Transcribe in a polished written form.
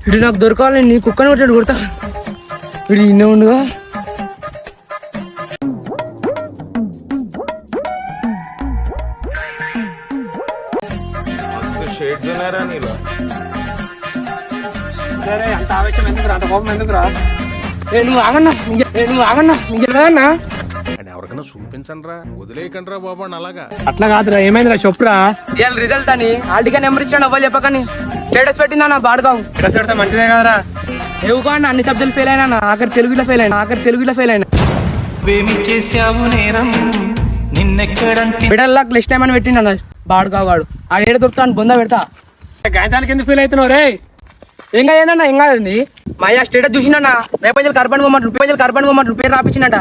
ఇటు నాకు దొరకాలి, నీ కుక్కని కొట్టాడు కొడతా. ఇటు ఇన్నే ఉండుగా. సరే అంత ఆవేశం ఎందుకురా, అంత కోపం ఎందుకురా? నువ్వు ఆగన్నా, నువ్వు ఆగన్నా, ఇంకెళ్ళదన్నా. ఎవరికైనా చూపించండి రా, వదిలేయకండి రా బాబు అని. అలాగా అట్లా కాదురా, ఏమైందిరా చెప్పురా. ఇవాళ రిజల్ట్ అని ఆల్టిగా నెంబర్ ఇచ్చాడు, అవ్వాలి చెప్పకని స్టేటస్ పెట్టిందన్న బాడుగావు. డ్రెస్ పెడితే మంచిదే కదరా. ఏవు కానీ అన్ని సబ్జెక్టులు ఫెయిల్ అయినా, ఆఖరి తెలుగులో ఫెయిల్ అయినా. బిడల్లా లిస్ట్ టైం అని పెట్టిండ బాడుగావు వాడు. ఆ ఏడు దొరుకుతాను బొంద పెడతా. గాయతానికి ఎందుకు ఫీల్ అవుతున్నావు రే? ఏం కాదన్నా, ఏం కాదండి. మా అయ్యా స్టేటస్ చూసిండన్నా, రేపంజలు కర్బన్ పోమంటారు, పేరు రాపించినట.